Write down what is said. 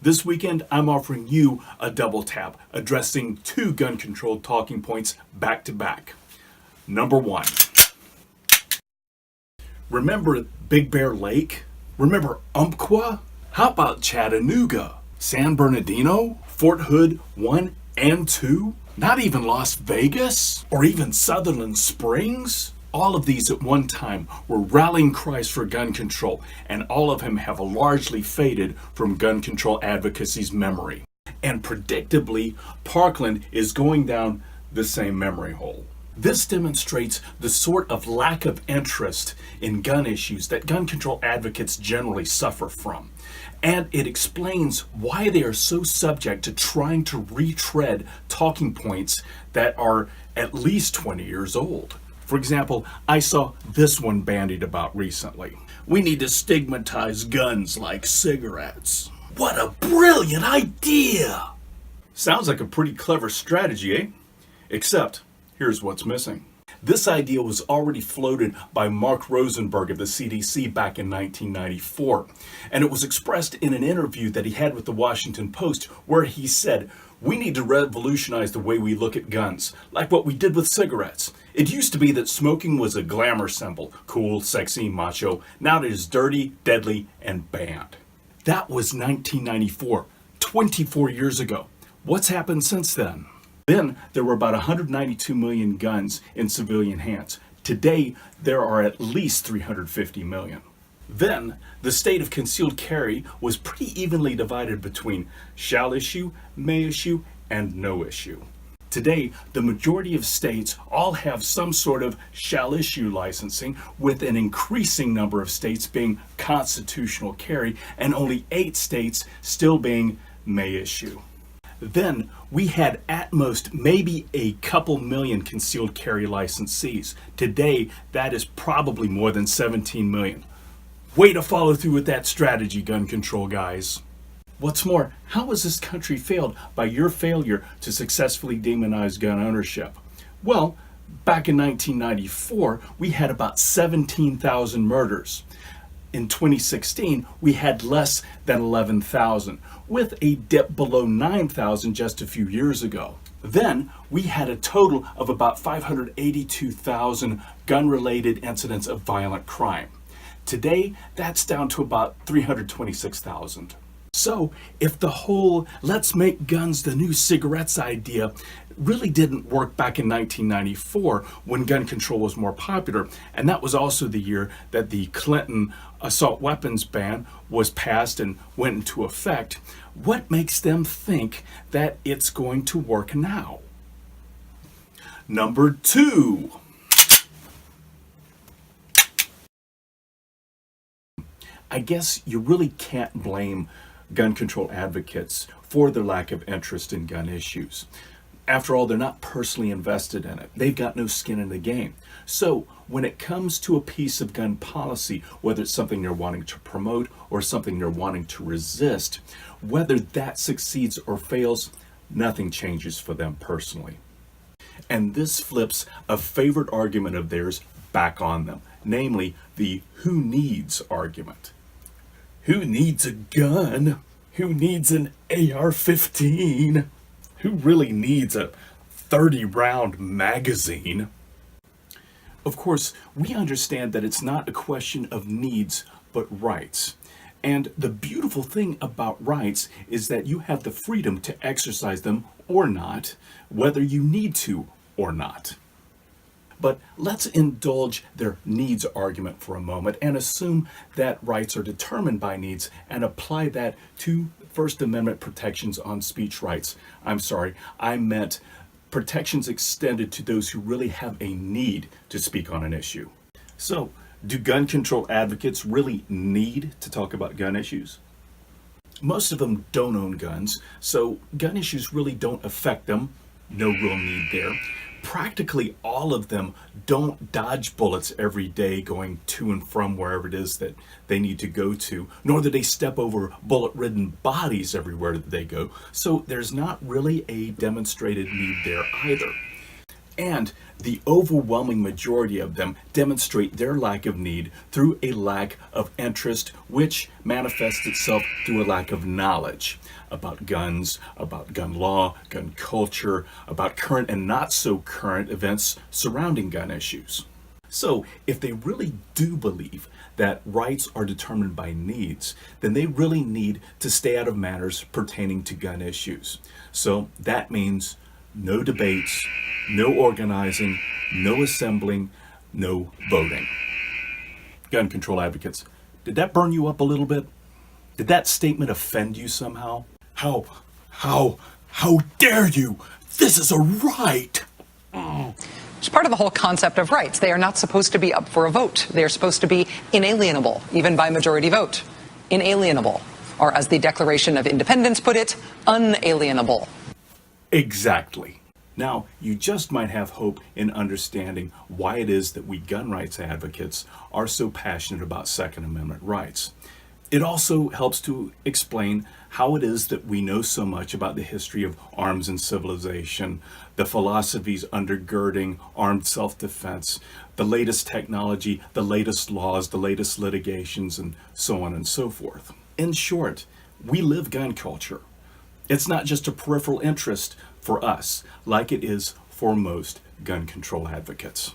This weekend, I'm offering you a double tap, addressing two gun control talking points back to back. Number one, remember Big Bear Lake? Remember Umpqua? How about Chattanooga, San Bernardino, Fort Hood 1 and 2? Not even Las Vegas? Or even Sutherland Springs? All of these at one time were rallying cries for gun control, and all of them have largely faded from gun control advocacy's memory. And predictably, Parkland is going down the same memory hole. This demonstrates the sort of lack of interest in gun issues that gun control advocates generally suffer from. And it explains why they are so subject to trying to retread talking points that are at least 20 years old. For example, I saw this one bandied about recently. We need to stigmatize guns like cigarettes. What a brilliant idea! Sounds like a pretty clever strategy, eh? Except, here's what's missing. This idea was already floated by Mark Rosenberg of the CDC back in 1994, and it was expressed in an interview that he had with the Washington Post where he said, "We need to revolutionize the way we look at guns, like what we did with cigarettes. It used to be that smoking was a glamour symbol, cool, sexy, macho. Now it is dirty, deadly, and banned." That was 1994, 24 years ago. What's happened since then? Then there were about 192 million guns in civilian hands. Today, there are at least 350 million. Then, the state of concealed carry was pretty evenly divided between shall issue, may issue, and no issue. Today, the majority of states all have some sort of shall issue licensing, with an increasing number of states being constitutional carry, and only 8 states still being may issue. Then we had at most maybe a couple million concealed carry licensees. Today, that is probably more than 17 million. Way to follow through with that strategy, gun control guys. What's more, how has this country failed by your failure to successfully demonize gun ownership? Well, back in 1994, we had about 17,000 murders. In 2016, we had less than 11,000, with a dip below 9,000 just a few years ago. Then, we had a total of about 582,000 gun-related incidents of violent crime. Today, that's down to about 326,000. So, if the whole "let's make guns the new cigarettes" idea really didn't work back in 1994 when gun control was more popular, and that was also the year that the Clinton assault weapons ban was passed and went into effect, what makes them think that it's going to work now? Number 2. I guess you really can't blame gun control advocates for their lack of interest in gun issues. After all, they're not personally invested in it. They've got no skin in the game. So when it comes to a piece of gun policy, whether it's something they're wanting to promote or something they're wanting to resist, whether that succeeds or fails, nothing changes for them personally. And this flips a favorite argument of theirs back on them, namely the "who needs" argument. Who needs a gun? Who needs an AR-15? Who really needs a 30-round magazine? Of course, we understand that it's not a question of needs, but rights. And the beautiful thing about rights is that you have the freedom to exercise them or not, whether you need to or not. But let's indulge their needs argument for a moment and assume that rights are determined by needs and apply that to First Amendment protections on speech rights. I'm sorry, I meant protections extended to those who really have a need to speak on an issue. So, do gun control advocates really need to talk about gun issues? Most of them don't own guns, so gun issues really don't affect them. No real need there. Practically all of them don't dodge bullets every day going to and from wherever it is that they need to go to, nor do they step over bullet-ridden bodies everywhere that they go. So there's not really a demonstrated need there either. And the overwhelming majority of them demonstrate their lack of need through a lack of interest, which manifests itself through a lack of knowledge about guns, about gun law, gun culture, about current and not so current events surrounding gun issues. So if they really do believe that rights are determined by needs, then they really need to stay out of matters pertaining to gun issues. So that means no debates, no organizing, no assembling, no voting. Gun control advocates, did that burn you up a little bit? Did that statement offend you somehow? How dare you? This is a right. It's part of the whole concept of rights. They are not supposed to be up for a vote. They are supposed to be inalienable, even by majority vote. Inalienable, or as the Declaration of Independence put it, unalienable. Exactly. Now, you just might have hope in understanding why it is that we gun rights advocates are so passionate about Second Amendment rights. It also helps to explain how it is that we know so much about the history of arms and civilization, the philosophies undergirding armed self-defense, the latest technology, the latest laws, the latest litigations, and so on and so forth. In short, we live gun culture. It's not just a peripheral interest for us, like it is for most gun control advocates.